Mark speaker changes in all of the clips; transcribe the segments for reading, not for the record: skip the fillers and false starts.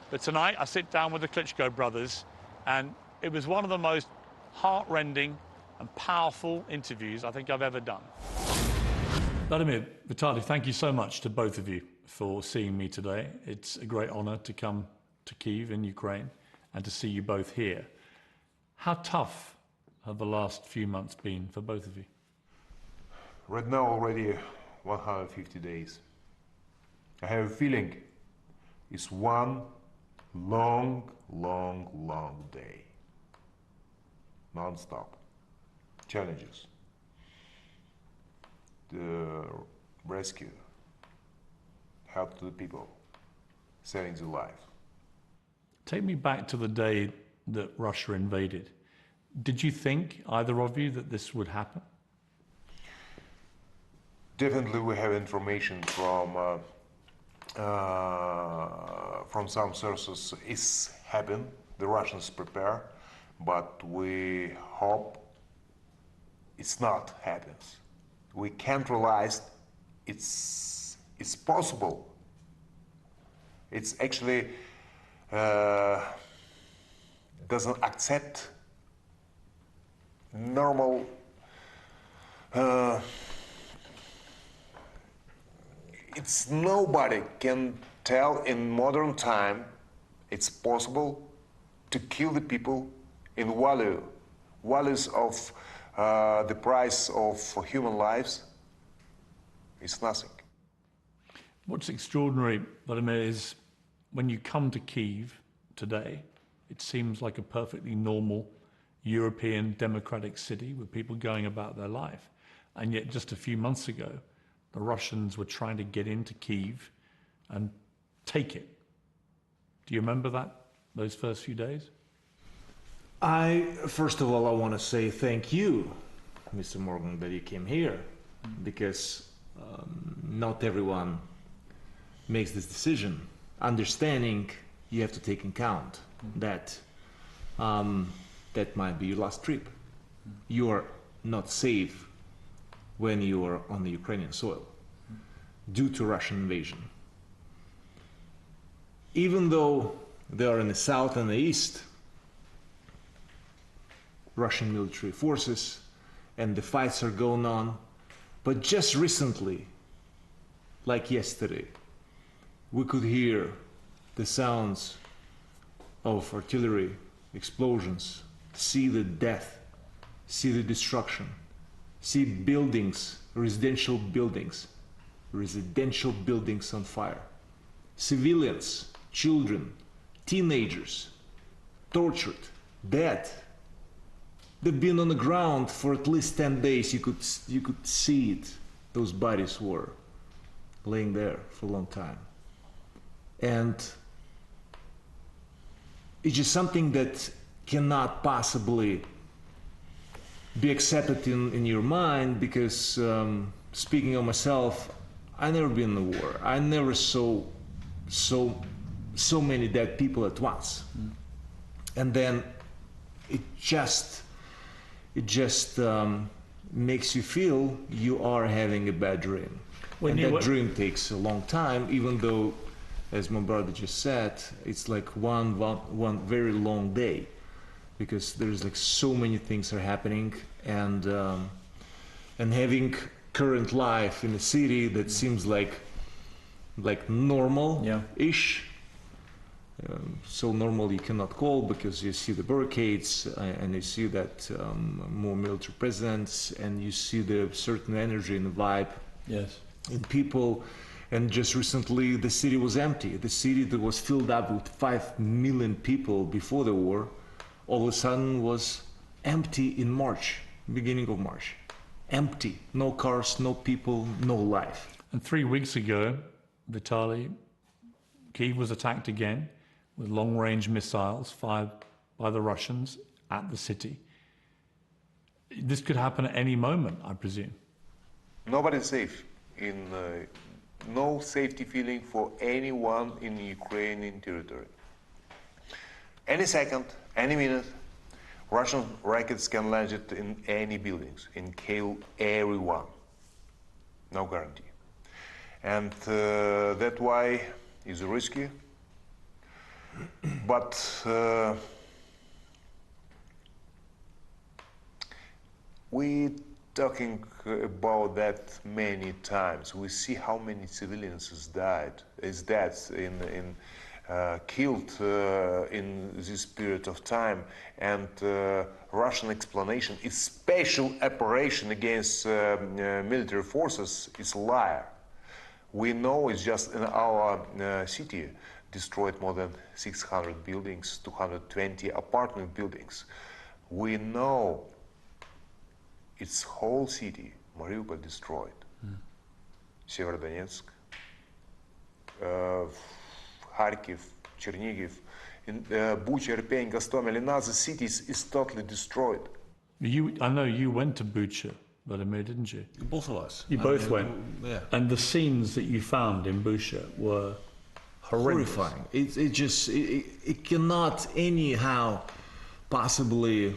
Speaker 1: But tonight I sit down with the Klitschko brothers, and it was one of the most heart-rending and powerful interviews I think I've ever done. Vladimir, Vitali, thank you so much to both of you for seeing me today. It's a great honor to come to Kyiv in Ukraine and to see you both here. How tough have the last few months been for both of you?
Speaker 2: Right now already 150 days. I have a feeling it's one long day. Non-stop. Challenges. The rescue. Help to the people. Saving their life.
Speaker 1: Take me back to the day that Russia invaded. Did you think, either of you, that this would happen?
Speaker 2: Definitely we have information from some sources. It's happened, the Russians prepare, but we hope it's not happens. We can't realize it's possible. It's actually doesn't accept normal it's nobody can tell in modern time it's possible to kill the people in values of the price of human lives is nothing.
Speaker 1: What's extraordinary, Vladimir, is when you come to Kyiv today, it seems like a perfectly normal European democratic city with people going about their life. And yet just a few months ago, the Russians were trying to get into Kyiv and take it. Do you remember that, those first few days?
Speaker 3: First of all, I want to say thank you, Mr. Morgan, that you came here, because not everyone makes this decision. Understanding you have to take in account that that might be your last trip. You are not safe when you are on the Ukrainian soil due to Russian invasion. Even though they are in the south and the east, Russian military forces, and the fights are going on, but just recently, like yesterday, we could hear the sounds of artillery, explosions, see the death, see the destruction, see buildings, residential buildings on fire. Civilians, children, teenagers, tortured, dead. They've been on the ground for at least 10 days. You could see it. Those bodies were laying there for a long time. And it's just something that cannot possibly be accepted in your mind, because speaking of myself, I never been in the war. I never saw so many dead people at once. And then it just makes you feel you are having a bad dream. And that dream takes a long time, even though, as my brother just said, it's like one very long day, because there's like so many things are happening, and having current life in a city that seems like normal-ish. So normal you cannot call, because you see the barricades and you see that more military presence, and you see the certain energy and the vibe in people. And just recently the city was empty. The city that was filled up with 5 million people before the war, all of a sudden was empty in March, beginning of March. Empty, no cars, no people, no life.
Speaker 1: And 3 weeks ago, Vitali, Kyiv was attacked again with long-range missiles fired by the Russians at the city. This could happen at any moment, I presume.
Speaker 2: Nobody's safe. No safety feeling for anyone in Ukrainian territory. Any second, any minute, Russian rockets can land it in any buildings and kill everyone. No guarantee. And that's why it's risky. But we talking about that many times. We see how many civilians is dead killed in this period of time, and Russian explanation is special operation against military forces is a liar. We know it's just in our city destroyed more than 600 buildings, 220 apartment buildings. We know its whole city, Mariupol, destroyed. Severodonetsk, Kharkiv, Chernihiv, Bucha, Irpin, Gostomel, and other cities is totally destroyed.
Speaker 1: I know you went to Bucha, Vladimir, didn't you?
Speaker 3: Both of us.
Speaker 1: You both went.
Speaker 3: Yeah.
Speaker 1: And the scenes that you found in Bucha were horrendous.
Speaker 3: Horrifying. It cannot anyhow possibly,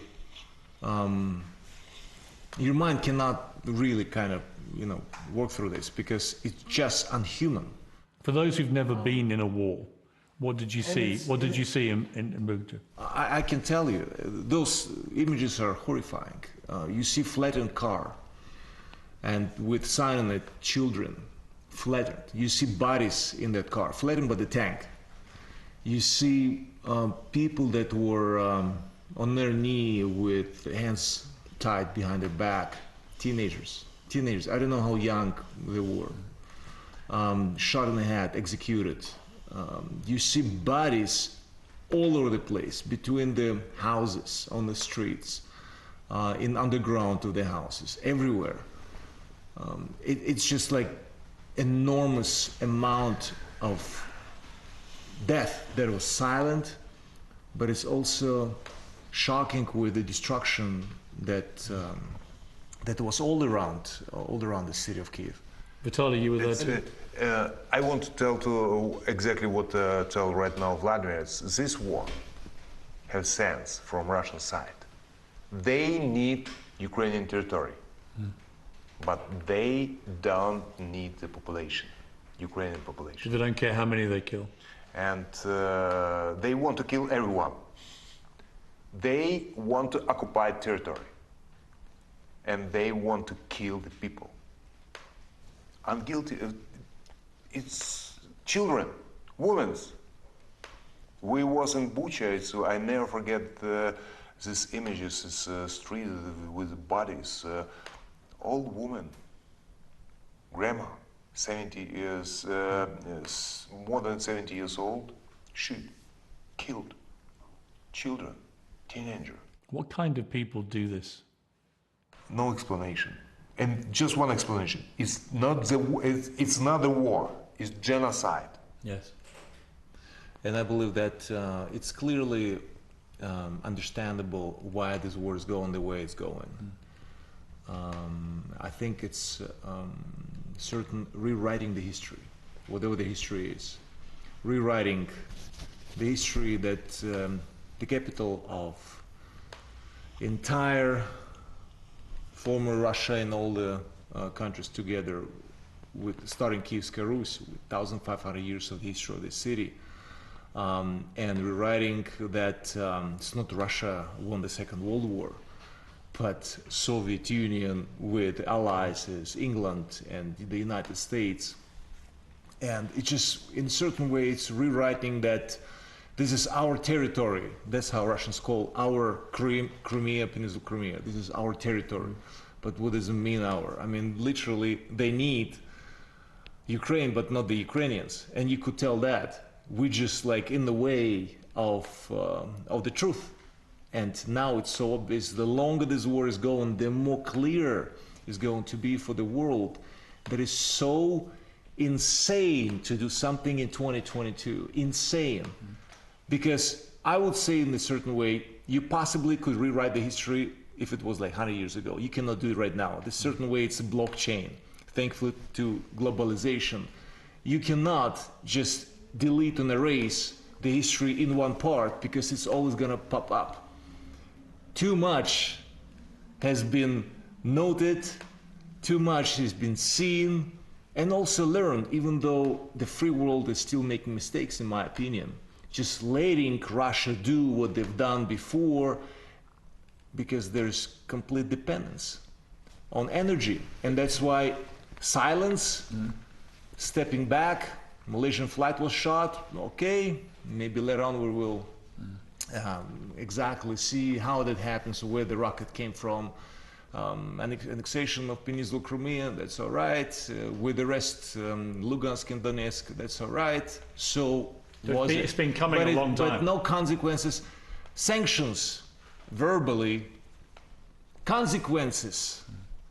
Speaker 3: your mind cannot really kind of, work through this because it's just unhuman.
Speaker 1: For those who've never been in a war, what did you see? What did you see in Bucha?
Speaker 3: I can tell you, those images are horrifying. You see flattened car, and with sign on it, children, flattened. You see bodies in that car, flattened by the tank. You see people that were on their knee with hands tied behind their back, teenagers. I don't know how young they were. Shot in the head, executed. You see bodies all over the place, between the houses, on the streets, in underground of the houses, everywhere. It's just like enormous amount of death that was silent, but it's also shocking with the destruction that was all around the city of Kiev.
Speaker 1: Vitaly, you were there too.
Speaker 2: I want to tell exactly what tell right now Vladimir. This war has sense from Russian side. They need Ukrainian territory, but they don't need the population, Ukrainian population.
Speaker 1: They don't care how many they kill.
Speaker 2: And they want to kill everyone. They want to occupy territory, and they want to kill the people. Unguilty. It's children, women. We was in Bucha, so I never forget these images, this street with bodies. Old woman, grandma, 70 years, more than 70 years old, killed. Children, teenager.
Speaker 1: What kind of people do this?
Speaker 2: No explanation. And just one explanation: it's not the war. It's genocide.
Speaker 1: Yes.
Speaker 3: And I believe that it's clearly understandable why this war is going the way it's going. I think it's certain rewriting the history, whatever the history is, rewriting the history that the capital of entire former Russia and all the countries together, with starting Kievska Rus, with 1,500 years of history of the city, and rewriting that it's not Russia won the Second World War, but Soviet Union with allies as England and the United States. And it's just, in a certain way, it's rewriting that this is our territory. That's how Russians call our Crimea, Peninsula Crimea. This is our territory. But what does it mean our? I mean, literally, they need Ukraine, but not the Ukrainians. And you could tell that. We're just like in the way of the truth. And now it's so obvious. The longer this war is going, the more clear it's going to be for the world that is so insane to do something in 2022. Insane. Because I would say in a certain way, you possibly could rewrite the history if it was like 100 years ago. You cannot do it right now. In a certain way, it's a blockchain. Thankfully to globalization, you cannot just delete and erase the history in one part because it's always going to pop up. Too much has been noted, too much has been seen, and also learned, even though the free world is still making mistakes, in my opinion. just letting Russia do what they've done before, because there's complete dependence on energy. And that's why silence, stepping back, Malaysian flight was shot, okay, maybe later on we will exactly see how that happens, where the rocket came from. Annexation of Peninsula Crimea, that's all right. With the rest, Lugansk and Donetsk, that's all right. So
Speaker 1: it's been coming a long time.
Speaker 3: But no consequences. Sanctions, verbally, consequences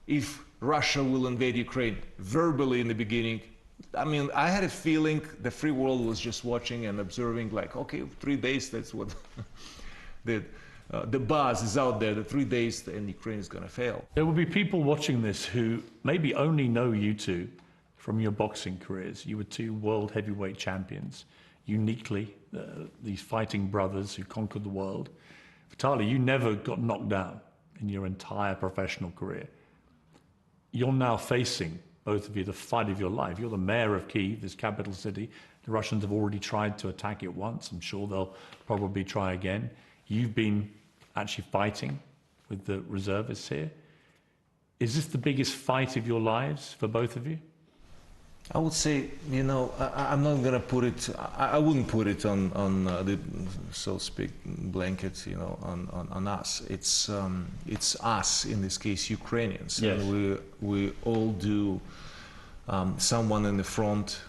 Speaker 3: if Russia will invade Ukraine, verbally in the beginning. I mean, I had a feeling the free world was just watching and observing, like, okay, 3 days, that's what the buzz is out there, the 3 days and Ukraine is going to fail.
Speaker 1: There will be people watching this who maybe only know you two from your boxing careers. You were 2 world heavyweight champions, uniquely, these fighting brothers who conquered the world. Vitali, you never got knocked down in your entire professional career. You're now facing, both of you, the fight of your life. You're the mayor of Kyiv, this capital city. The Russians have already tried to attack it once. I'm sure they'll probably try again. You've been actually fighting with the reservists here. Is this the biggest fight of your lives for both of you?
Speaker 3: I would say, you know, I'm not going to put it, I wouldn't put it on the, so to speak, blanket, you know, on us. It's us, in this case, Ukrainians.
Speaker 1: Yes.
Speaker 3: And we all do someone in the front,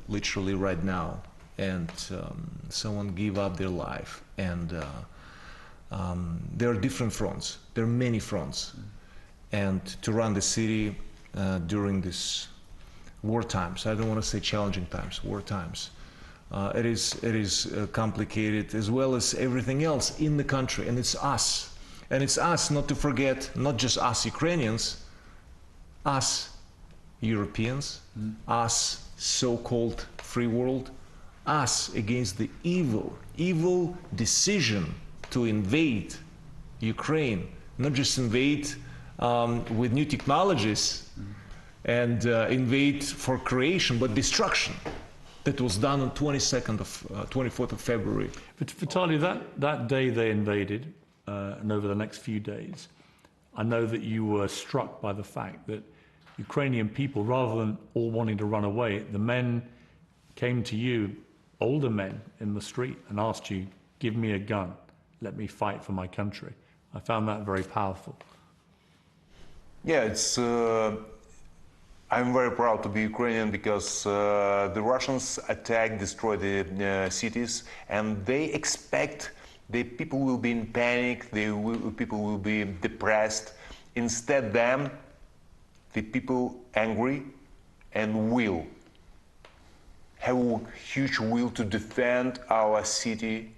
Speaker 3: literally right now, and someone give up their life. And there are different fronts. There are many fronts. And to run the city during this war times, I don't want to say challenging times, war times, it is complicated, as well as everything else in the country. And it's us. And it's us, not to forget, not just us Ukrainians, us Europeans, us so-called free world, us against the evil decision to invade Ukraine, not just invade with new technologies and invade for creation, but destruction. That was done on 24th of February.
Speaker 1: But Vitali, that day they invaded, and over the next few days, I know that you were struck by the fact that Ukrainian people, rather than all wanting to run away, the men came to you, older men in the street, and asked you, give me a gun, let me fight for my country. I found that very powerful.
Speaker 2: Yeah, it's. I'm very proud to be Ukrainian because the Russians attack, destroy the cities, and they expect the people will be in panic, people will be depressed. Instead, the people angry and will have a huge will to defend our city,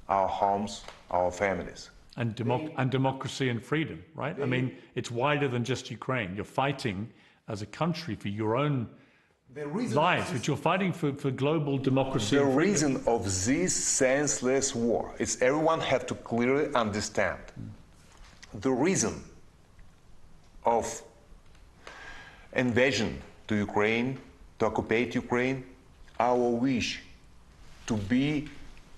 Speaker 2: our homes, our families.
Speaker 1: And democracy and freedom, right? I mean, it's wider than just Ukraine. You're fighting as a country for your own lives, but you're fighting for global democracy and freedom.
Speaker 2: The reason of this senseless war is everyone have to clearly understand. The reason of invasion to Ukraine, to occupy Ukraine, our wish to be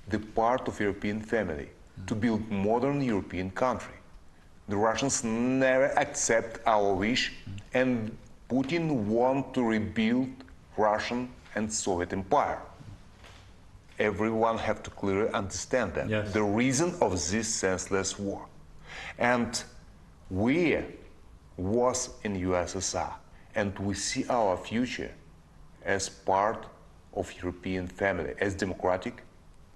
Speaker 2: the part of European family, to build modern European country. The Russians never accept our wish, and Putin wants to rebuild Russian and Soviet empire. Everyone have to clearly understand that.
Speaker 1: Yes.
Speaker 2: The reason of this senseless war. And we was in USSR, and we see our future as part of European family, as democratic,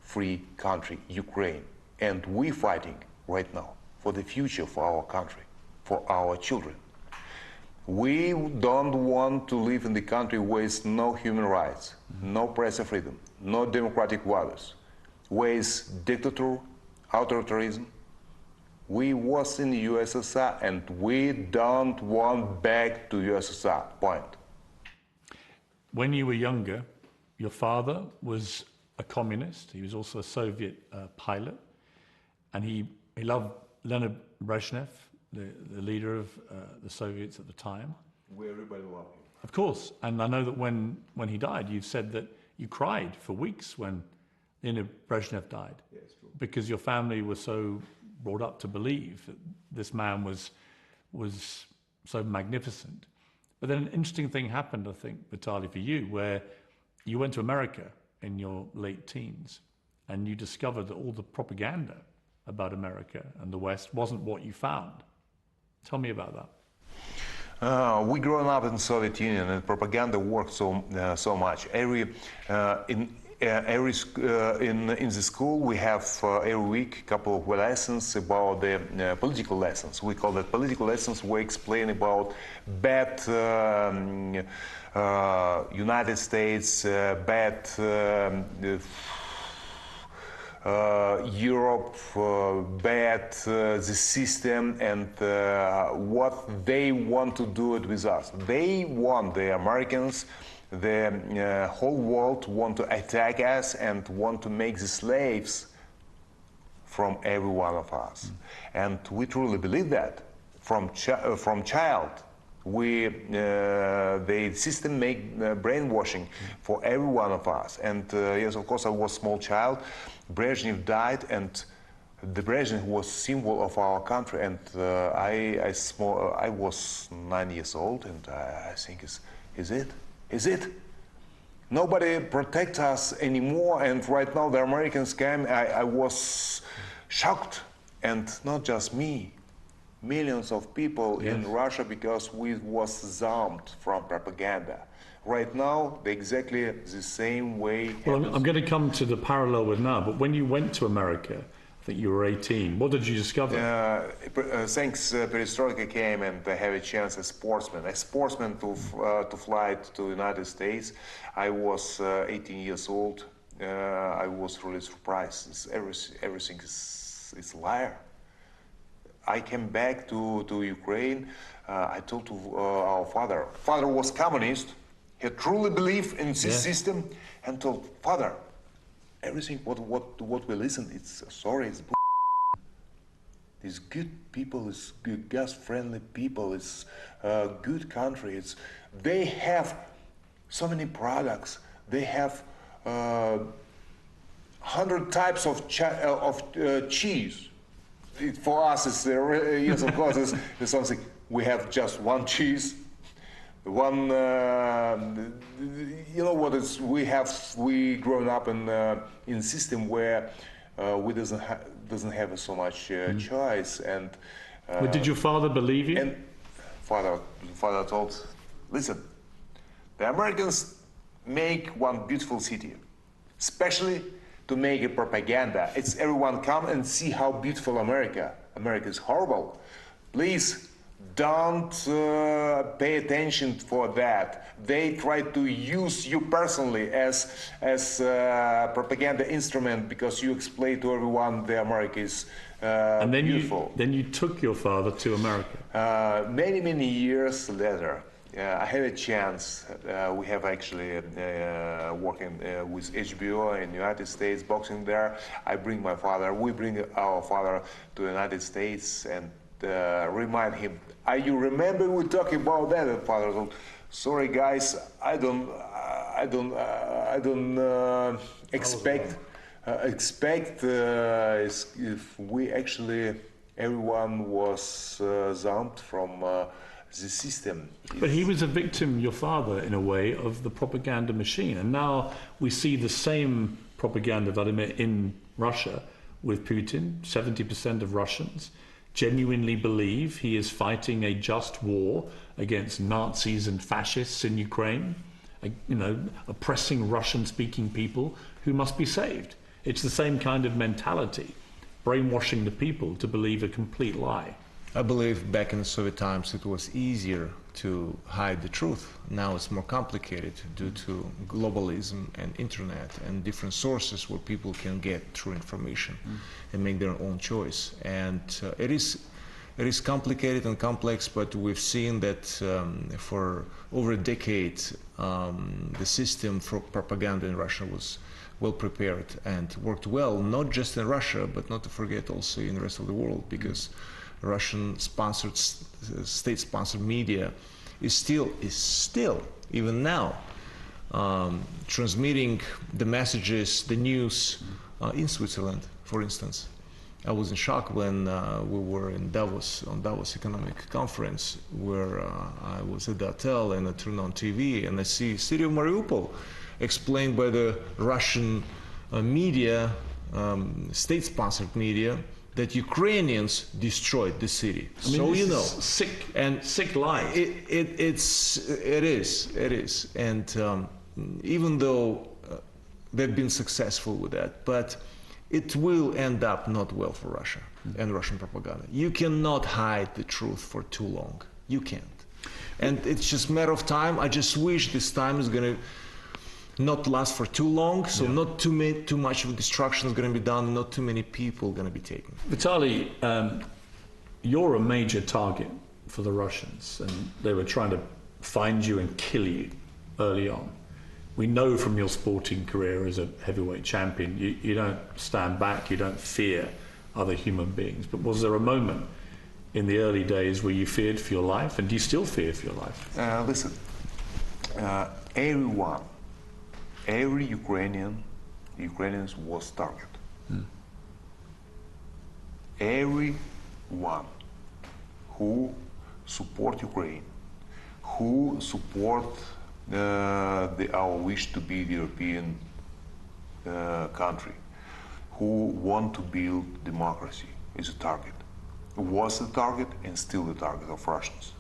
Speaker 2: free country, Ukraine. And we fighting right now for the future for our country, for our children. We don't want to live in the country with no human rights, no press freedom, no democratic values, with dictator, authoritarianism. We was in the USSR and we don't want back to USSR, point.
Speaker 1: When you were younger, your father was a communist. He was also a Soviet pilot, and he loved Leonid Brezhnev, the leader of the Soviets at the time.
Speaker 2: We everybody love him.
Speaker 1: Of course, and I know that when he died, you said that you cried for weeks when Brezhnev died.
Speaker 3: Yes, true.
Speaker 1: Because your family was so brought up to believe that this man was so magnificent. But then an interesting thing happened, I think, Vitali, for you, where you went to America in your late teens and you discovered that all the propaganda about America and the West wasn't what you found. Tell me about that.
Speaker 2: We grown up in Soviet Union, and propaganda worked so much. In the school we have every week a couple of lessons about the political lessons. We call that political lessons. We explain about bad United States, bad Europe, bad the system, and what they want to do it with us. They want, the Americans, the whole world want to attack us and want to make the slaves from every one of us. And we truly believe that from child. The system make brainwashing for every one of us. And yes, of course, I was a small child. Brezhnev died, and the Brezhnev was symbol of our country. And I was 9 years old, and I think, is it? Is it? Nobody protects us anymore. And right now, the Americans came. I was shocked, and not just me. Millions of people in Russia, because we was zamped from propaganda. Right now, exactly the same way.
Speaker 1: Well, I'm going to come to the parallel with now, but when you went to America, I think you were 18, what did you discover?
Speaker 2: Thanks, perestroika came, and I have a chance as sportsman to fly to the United States. I was 18 years old. I was really surprised. Everything is a liar. I came back to Ukraine. I told to our father. Father was communist. He truly believed in this system, and told, Father, everything what we listen, it's It's good people. It's good gas-friendly people. It's a good country. They have so many products. They have 100 types of cheese. For us, it's yes, of course, it's something. We have just one cheese, one. You know what is? We grown up in system where we doesn't have so much choice. And
Speaker 1: but did your father believe you?
Speaker 2: And father told, listen, the Americans make one beautiful city, especially to make a propaganda. It's everyone come and see how beautiful America. America is horrible. Please don't pay attention for that. They try to use you personally as propaganda instrument, because you explain to everyone that America is
Speaker 1: and then
Speaker 2: beautiful.
Speaker 1: Then you took your father to America.
Speaker 2: Many years later. I had a chance. We have actually working with HBO in the United States, boxing there. We bring our father to the United States and remind him. You remember we talking about that? And father said, sorry guys, I don't expect if we actually everyone was zamped from the system.
Speaker 1: But he was a victim, your father, in a way, of the propaganda machine. And now we see the same propaganda, Vladimir, in Russia with Putin. 70% of Russians genuinely believe he is fighting a just war against Nazis and fascists in Ukraine, oppressing Russian-speaking people who must be saved. It's the same kind of mentality, brainwashing the people to believe a complete lie.
Speaker 3: I believe back in the Soviet times it was easier to hide the truth. Now it's more complicated due to globalism and internet and different sources where people can get true information and make their own choice. And it is complicated and complex, but we've seen that for over a decade the system for propaganda in Russia was well prepared and worked well, not just in Russia, but not to forget also in the rest of the world, because Russian-sponsored, state-sponsored media is still, even now, transmitting the messages, the news in Switzerland, for instance. I was in shock when we were in Davos, on Davos Economic Conference, where I was at the hotel and I turned on TV and I see city of Mariupol explained by the Russian media, state-sponsored media, that Ukrainians destroyed the city.
Speaker 1: I mean,
Speaker 3: so you know,
Speaker 1: sick lies.
Speaker 3: It is, and even though they've been successful with that, but it will end up not well for Russia and Russian propaganda. You cannot hide the truth for too long. You can't, and it's just a matter of time. I just wish this time is going to not last for too long, so not too much of destruction is going to be done, not too many people are going to be taken.
Speaker 1: Vitali, you're a major target for the Russians, and they were trying to find you and kill you early on. We know from your sporting career as a heavyweight champion, you don't stand back, you don't fear other human beings. But was there a moment in the early days where you feared for your life, and do you still fear for your life?
Speaker 2: Listen, every Ukrainians was target. Everyone who support Ukraine, who support our wish to be the European country, who want to build democracy, is a target. Was a target and still the target of Russians.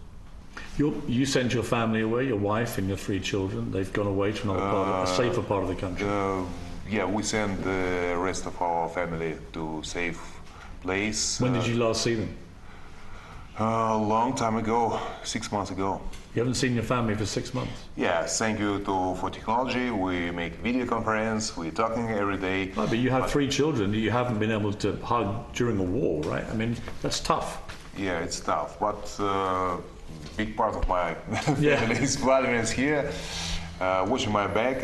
Speaker 1: You sent your family away, your wife and your 3 children. They've gone away to another part, a safer part of the country.
Speaker 2: Yeah, we sent the rest of our family to a safe place.
Speaker 1: When did you last see them?
Speaker 2: A long time ago, 6 months ago.
Speaker 1: You haven't seen your family for 6 months?
Speaker 2: Yes, thank you for technology. We make video conference, we're talking every day.
Speaker 1: Oh, but you have 3 children that you haven't been able to hug during a war, right? I mean, that's tough.
Speaker 2: Yeah, it's tough, but big part of my family is Vladimir is here, watching my back.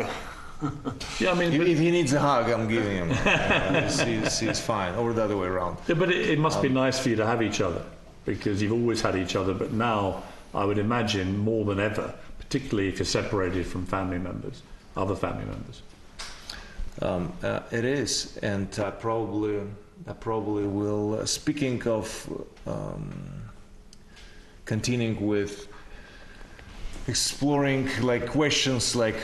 Speaker 1: Yeah, I mean,
Speaker 3: if he needs a hug, I'm giving him. He's fine, or the other way around.
Speaker 1: Yeah, but it must be nice for you to have each other, because you've always had each other, but now I would imagine more than ever, particularly if you're separated from family members, other family members.
Speaker 3: It is, and I probably will. Speaking of continuing with exploring like questions like,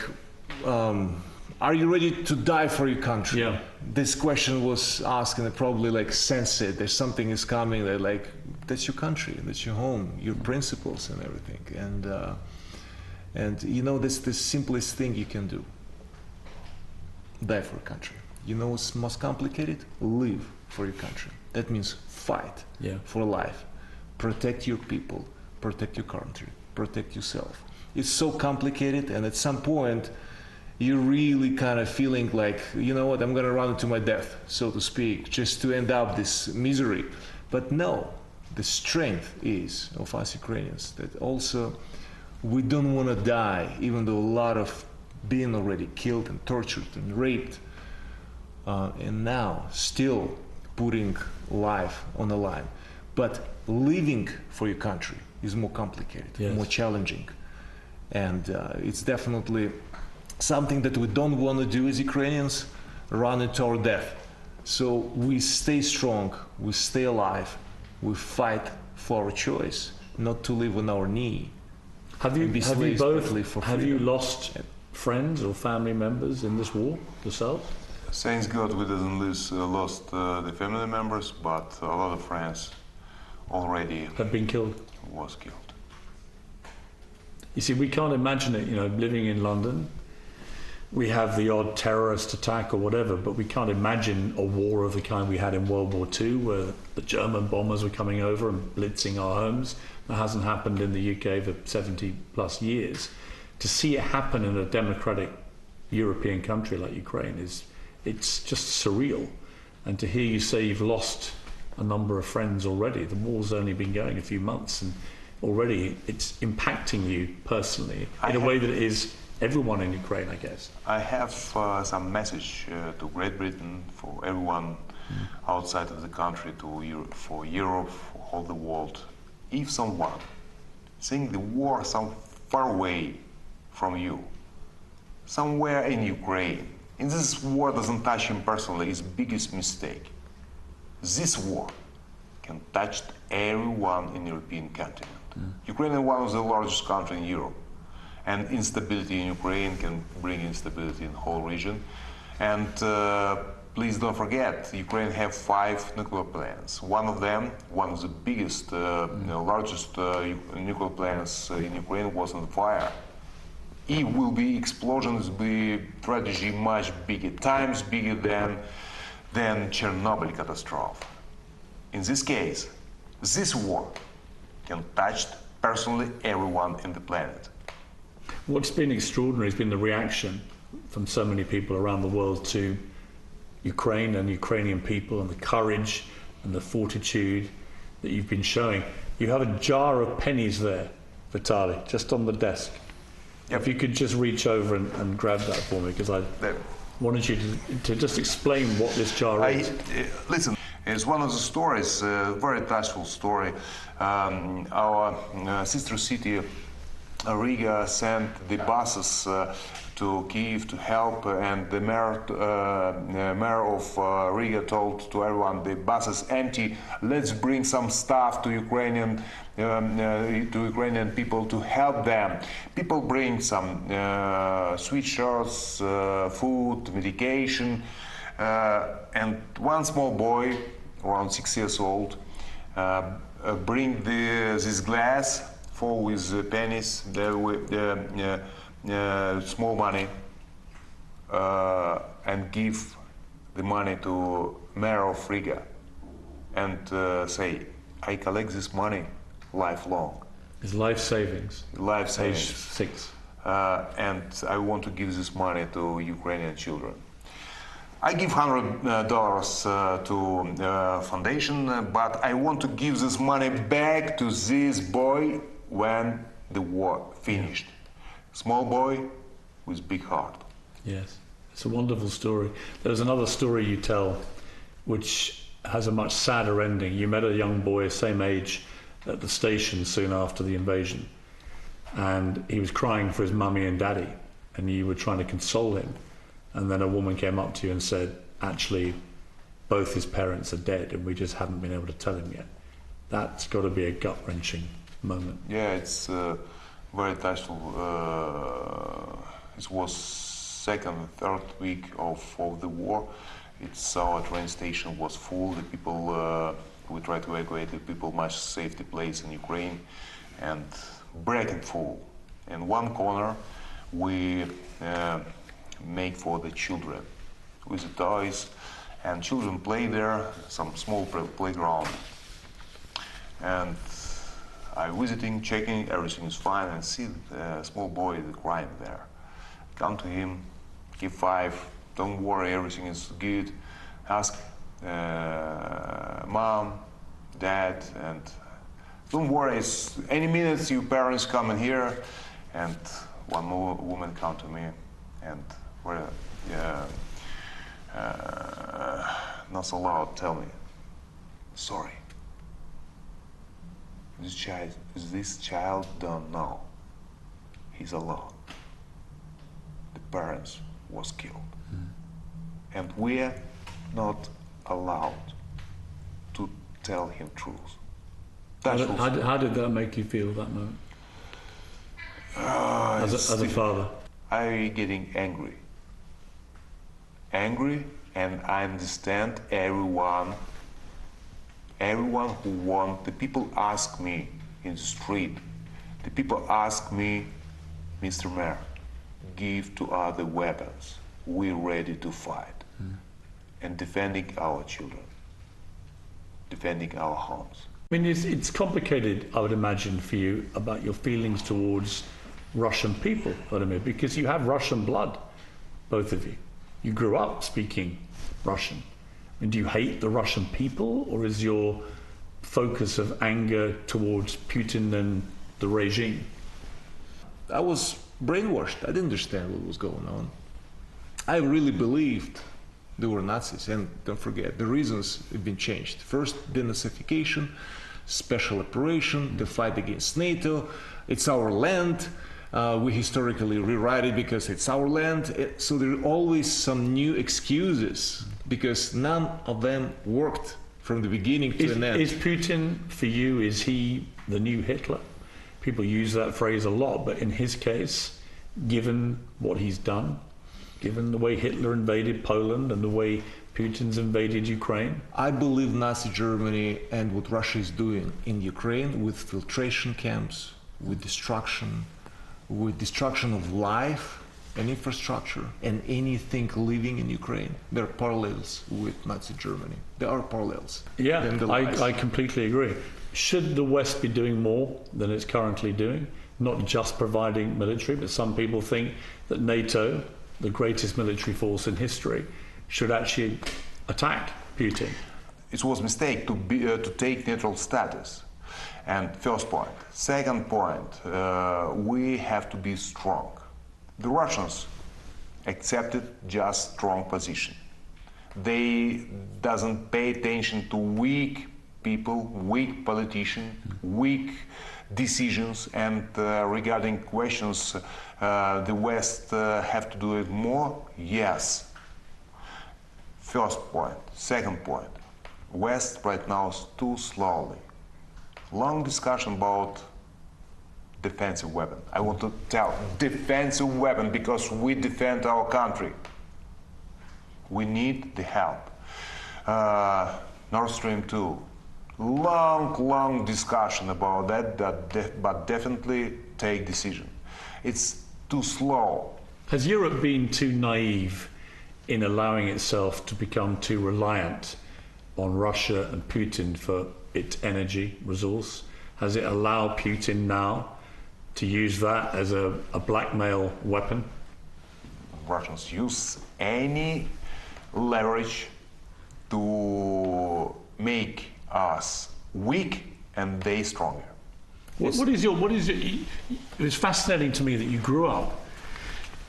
Speaker 3: are you ready to die for your country?
Speaker 1: Yeah.
Speaker 3: This question was asked, and I probably like sense it. There's something is coming. That like, that's your country, that's your home, your principles and everything. And you know, that's the simplest thing you can do. Die for a country. You know what's most complicated? Live for your country. That means fight for life. Protect your people, protect your country, protect yourself. It's so complicated, and at some point, you're really kind of feeling like, you know what, I'm gonna run into my death, so to speak, just to end up this misery. But no, the strength is of us Ukrainians that also we don't want to die, even though a lot of being already killed and tortured and raped, and now still putting life on the line. But living for your country is more complicated, more challenging, and it's definitely something that we don't want to do as Ukrainians, run into our death. So we stay strong, we stay alive, we fight for our choice, not to live on our knee.
Speaker 1: Have you lost friends or family members in this war yourself?
Speaker 2: Thanks God we didn't lost the family members, but a lot of friends already
Speaker 1: have been killed.
Speaker 2: Was killed.
Speaker 1: You see, we can't imagine it, you know, living in London. We have the odd terrorist attack or whatever, but we can't imagine a war of the kind we had in World War II, where the German bombers were coming over and blitzing our homes. That hasn't happened in the UK for 70 plus years. To see it happen in a democratic European country like Ukraine it's just surreal. And to hear you say you've lost a number of friends already, the war's only been going a few months, and already it's impacting you personally in a way that it is everyone in Ukraine, I guess.
Speaker 2: I have some message to Great Britain, for everyone outside of the country, for Europe, for all the world. If someone think the war is some far away from you, somewhere in Ukraine. And this war doesn't touch him personally, his biggest mistake. This war can touch everyone in the European continent. Ukraine is one of the largest countries in Europe. And instability in Ukraine can bring instability in the whole region. And please don't forget, Ukraine have 5 nuclear plants. One of them, one of the biggest, largest nuclear plants in Ukraine was on fire. It will be explosions, be tragedy much bigger, times bigger than Chernobyl catastrophe. In this case, this war can touch personally everyone in the planet.
Speaker 1: What's been extraordinary has been the reaction from so many people around the world to Ukraine and Ukrainian people, and the courage and the fortitude that you've been showing. You have a jar of pennies there, Vitali, just on the desk.
Speaker 2: Yep.
Speaker 1: If you could just reach over and grab that for me, because I wanted you to just explain what this jar is.
Speaker 2: Listen, it's one of the stories, very touchful story. Our sister city, Riga, sent the buses to Kiev to help, and the mayor of Riga told to everyone, the bus is empty, let's bring some stuff to Ukrainian people to help them. People bring some sweatshirts, food, medication, and one small boy, around 6 years old, bring this glass full with pennies, small money, and give the money to mayor of Riga, and say, I collect this money lifelong.
Speaker 1: His life savings.
Speaker 2: Life savings.
Speaker 1: Age 6.
Speaker 2: And I want to give this money to Ukrainian children. I give $100 to foundation, but I want to give this money back to this boy when the war finished. Small boy with big heart.
Speaker 1: Yes, it's a wonderful story. There's another story you tell which has a much sadder ending. You met a young boy, same age, at the station soon after the invasion, and he was crying for his mummy and daddy, and you were trying to console him, and then a woman came up to you and said, actually, both his parents are dead and we just haven't been able to tell him yet. That's got to be a gut-wrenching moment.
Speaker 2: Yeah, it's very touchful. It was second, third week of the war. Our train station was full. The people, we tried to evacuate the people much safety place in Ukraine, and breaking full. In one corner, we make for the children with the toys, and children play there, some small playground. And I visiting, checking, everything is fine, and see the small boy crying there. Come to him, give 5, don't worry, everything is good. Ask mom, dad, and don't worry, it's any minute your parents come in here. And one woman come to me and not so loud, tell me, sorry. This child don't know. He's alone. The parents was killed. And we're not allowed to tell him truth.
Speaker 1: How did that make you feel that moment? As a father?
Speaker 2: I'm getting angry. Angry, and I understand everyone who want. The people ask me in the street, the people ask me, Mr. Mayor, give to other weapons. We're ready to fight. And defending our children, defending our homes.
Speaker 1: I mean, it's complicated, I would imagine, for you about your feelings towards Russian people, Vladimir, because you have Russian blood, both of you. You grew up speaking Russian. I mean, do you hate the Russian people, or is your focus of anger towards Putin and the regime?
Speaker 3: I was brainwashed. I didn't understand what was going on. I really believed they were Nazis, and don't forget, the reasons have been changed. First, denazification, special operation, the fight against NATO, it's our land, We historically rewrite it because it's our land. So there are always some new excuses because none of them worked from the beginning to an end.
Speaker 1: Is Putin, for you, is he the new Hitler? People use that phrase a lot, but in his case, given what he's done, given the way Hitler invaded Poland and the way Putin's invaded Ukraine?
Speaker 3: I believe Nazi Germany and what Russia is doing in Ukraine with filtration camps, with destruction of life and infrastructure and anything living in Ukraine, there are parallels with Nazi Germany. There are parallels.
Speaker 1: Yeah, I completely agree. Should the West be doing more than it's currently doing? Not just providing military, but some people think that NATO, the greatest military force in history, should actually attack Putin.
Speaker 2: It was a mistake to take neutral status. And first point. Second point, we have to be strong. The Russians accepted just strong position. They doesn't pay attention to weak people, weak politicians, weak decisions, and regarding questions, the West have to do it more? Yes. First point. Second point. West right now is too slowly. Long discussion about defensive weapon. I want to tell defensive weapon because we defend our country. We need the help. Nord Stream 2. Long discussion about that, but definitely take decision. It's too slow.
Speaker 1: Has Europe been too naive in allowing itself to become too reliant on Russia and Putin for its energy resource? Has it allowed Putin now to use that as a blackmail weapon?
Speaker 2: Russians use any leverage to make us weak and they stronger.
Speaker 1: It's fascinating to me that you grew up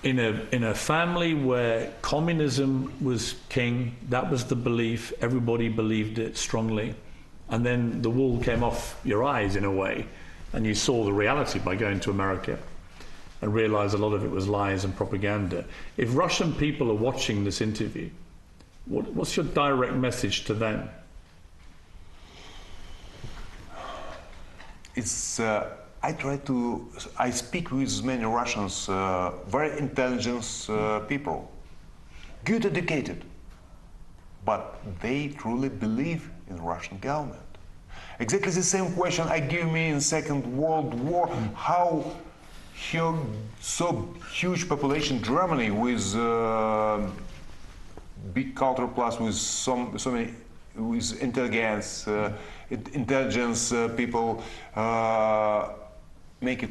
Speaker 1: in a family where communism was king. That was the belief. Everybody believed it strongly. And then the wool came off your eyes in a way, and you saw the reality by going to America and realized a lot of it was lies and propaganda. If Russian people are watching this interview, what's your direct message to them?
Speaker 2: It's I speak with many Russians, very intelligent people, good educated, but they truly believe in Russian government. Exactly the same question I give me in Second World War, how so huge population Germany with big culture plus with so many with intelligence people make it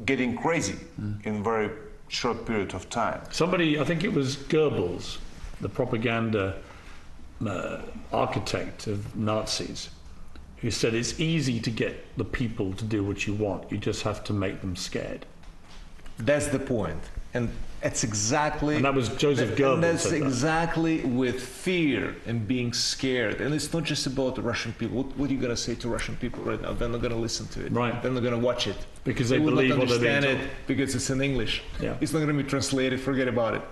Speaker 2: getting crazy in very short period of time.
Speaker 1: Somebody, I think it was Goebbels, the propaganda architect of Nazis, who said it's easy to get the people to do what you want, you just have to make them scared.
Speaker 3: That's the point. And that's exactly...
Speaker 1: And that was Joseph Goebbels.
Speaker 3: And that's exactly with fear and being scared. And it's not just about the Russian people. What are you going to say to Russian people right now? They're not going to listen to it.
Speaker 1: Right.
Speaker 3: They're not going to watch it.
Speaker 1: Because they believe what they're being told.
Speaker 3: It because it's in English.
Speaker 1: Yeah.
Speaker 3: It's not going to be translated, forget about it.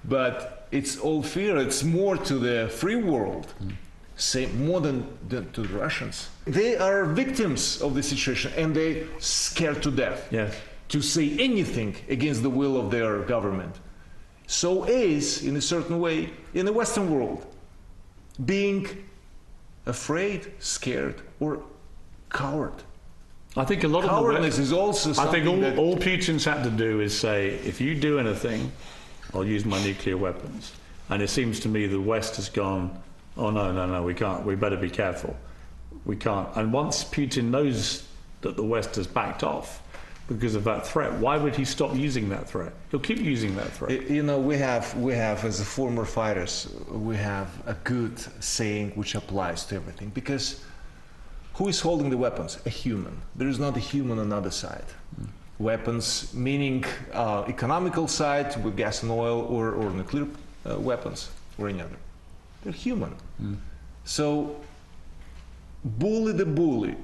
Speaker 3: But it's all fear. It's more to the free world. Say more than to the Russians. They are victims of the situation and they're scared to death.
Speaker 1: Yes.
Speaker 3: To say anything against the will of their government. So is, in a certain way, in the Western world, being afraid, scared, or coward.
Speaker 1: I think a lot of
Speaker 3: cowardness is also something
Speaker 1: I think all Putin's had to do is say, if you do anything, I'll use my nuclear weapons. And it seems to me the West has gone, oh no, we can't, we better be careful. We can't. And once Putin knows that the West has backed off, because of that threat, why would he stop using that threat? He'll keep using that threat.
Speaker 3: You know, we have as a former fighters, we have a good saying which applies to everything. Because who is holding the weapons? A human. There is not a human on the other side. Weapons, meaning economical side with gas and oil or nuclear weapons or any other. They're human. So, bully the bully.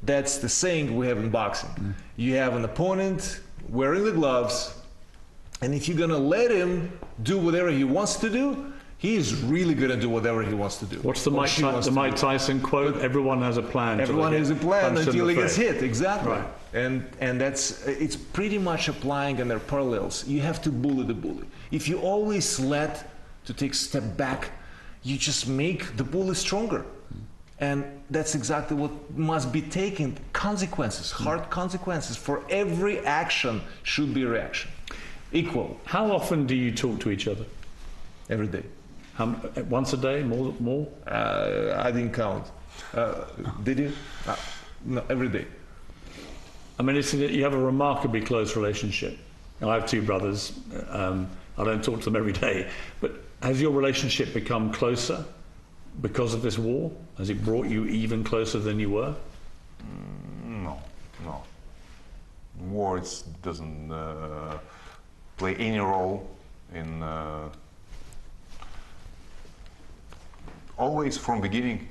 Speaker 3: That's the saying we have in boxing. You have an opponent wearing the gloves, and if you're gonna let him do whatever he wants to do, he is really gonna do whatever he wants to do.
Speaker 1: What's the Mike Tyson quote? Everyone has a plan.
Speaker 3: Everyone has a plan until he gets hit. Exactly.
Speaker 1: Right.
Speaker 3: And it's pretty much applying and there are parallels. You have to bully the bully. If you always to take a step back, you just make the bully stronger. And that's exactly what must be taken. Consequences, hard consequences for every action should be a reaction. Equal.
Speaker 1: How often do you talk to each other?
Speaker 3: Every day.
Speaker 1: Once a day? More?
Speaker 3: I didn't count. Did you? No, every day.
Speaker 1: I mean, you have a remarkably close relationship. I have two brothers. I don't talk to them every day. But has your relationship become closer because of this war? Has it brought you even closer than you were?
Speaker 2: No. War doesn't play any role in... Always from beginning,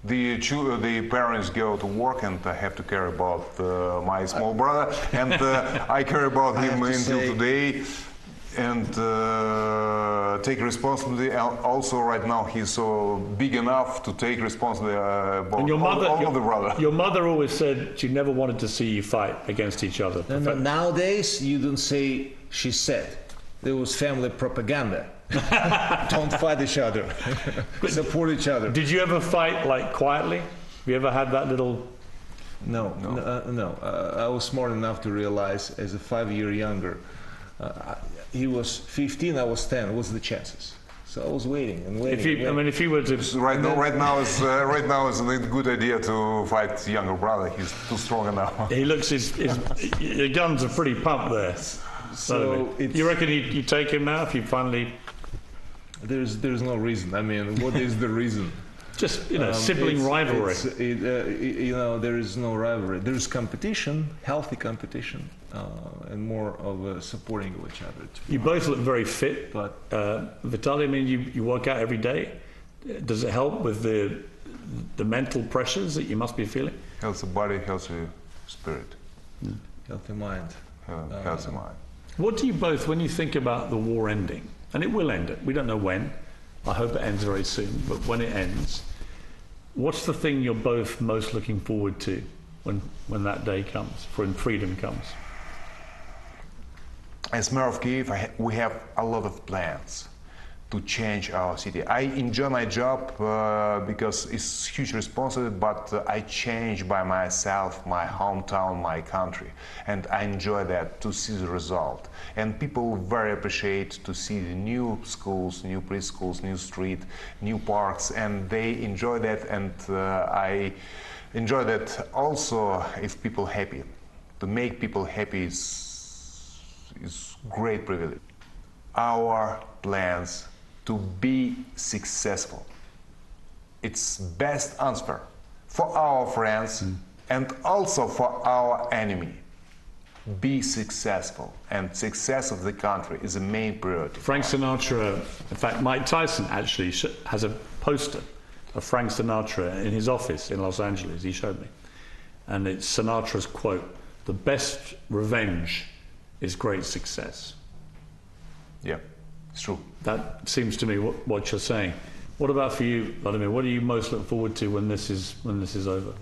Speaker 2: the parents go to work and I have to care about my small brother, and I care about him until today, and take responsibility. Also, right now he's so big enough to take responsibility about all of the brother.
Speaker 1: Your mother always said she never wanted to see you fight against each other.
Speaker 3: No, nowadays, you don't say she said. There was family propaganda. Don't fight each other. Support each other.
Speaker 1: Did you ever fight like quietly? Have you ever had that little?
Speaker 3: No. I was smart enough to realize, as a 5-year younger, he was 15, I was 10. What's the chances? So I was waiting and waiting.
Speaker 1: I mean, if you were to
Speaker 2: right now is a good idea to fight younger brother. He's too strong enough.
Speaker 1: He looks your guns are pretty pumped there.
Speaker 3: So
Speaker 1: you reckon you take him now if you finally?
Speaker 3: There's no reason. I mean, what is the reason?
Speaker 1: Just sibling rivalry.
Speaker 3: There is no rivalry. There's competition, healthy competition, and more of a supporting of each other.
Speaker 1: You both look very fit, but Vitali, I mean, you work out every day. Does it help with the mental pressures that you must be feeling?
Speaker 2: Healthy body, healthy spirit,
Speaker 3: healthy mind,
Speaker 2: healthy mind.
Speaker 1: What do you both, when you think about the war ending, and it will end, we don't know when, I hope it ends very soon, but when it ends, what's the thing you're both most looking forward to when that day comes, when freedom comes?
Speaker 2: As mayor of Kiev, we have a lot of plans to change our city. I enjoy my job because it's huge responsibility, but I change by myself, my hometown, my country, and I enjoy that, to see the result. And people very appreciate to see the new schools, new preschools, new street, new parks, and they enjoy that, and I enjoy that also if people happy. To make people happy is great privilege. Our plans to be successful. It's best answer for our friends and also for our enemy. Be successful, and success of the country is the main priority.
Speaker 1: Frank Sinatra, in fact, Mike Tyson actually has a poster of Frank Sinatra in his office in Los Angeles, he showed me. And it's Sinatra's quote, "The best revenge is great success."
Speaker 2: Yeah. It's true.
Speaker 1: That seems to me what you're saying. What about for you, Vladimir? What do you most look forward to when this is over?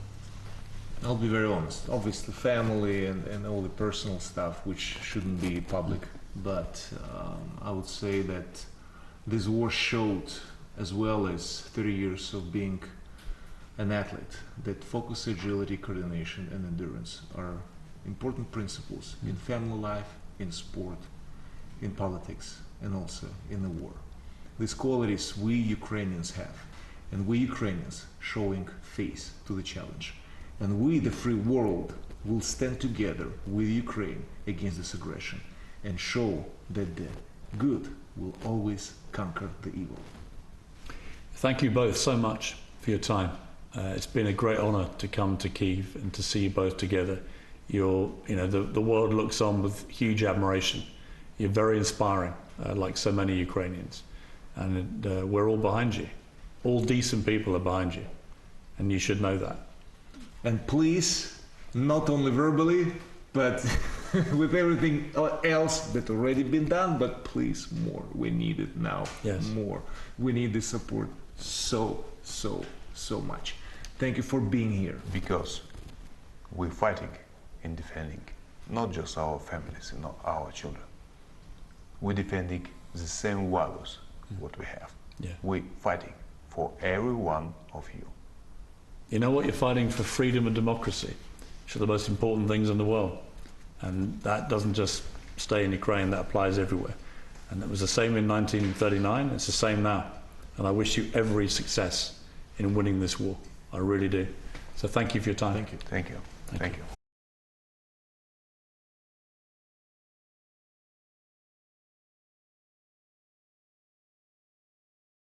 Speaker 3: I'll be very honest. Obviously, family and all the personal stuff, which shouldn't be public. But I would say that this war showed, as well as 30 years of being an athlete, that focus, agility, coordination, and endurance are important principles in family life, in sport, in politics, and also in the war. These qualities we Ukrainians have, and we Ukrainians showing face to the challenge. And we, the free world, will stand together with Ukraine against this aggression and show that the good will always conquer the evil.
Speaker 1: Thank you both so much for your time. It's been a great honor to come to Kyiv and to see you both together. The world looks on with huge admiration. You're very inspiring. Like so many Ukrainians, and we're all behind you. All decent people are behind you, and you should know that.
Speaker 3: And please, not only verbally, but with everything else that already been done, but please more. We need it now.
Speaker 1: Yes.
Speaker 3: More. We need the support so much. Thank you for being here.
Speaker 2: Because we're fighting and defending not just our families and not our children. We're defending the same values what we have.
Speaker 1: Yeah.
Speaker 2: We're fighting for every one of you.
Speaker 1: You know what? You're fighting for freedom and democracy, which are the most important things in the world. And that doesn't just stay in Ukraine, that applies everywhere. And it was the same in 1939, it's the same now. And I wish you every success in winning this war. I really do. So thank you for your time.
Speaker 2: Thank you. Thank you. Thank you.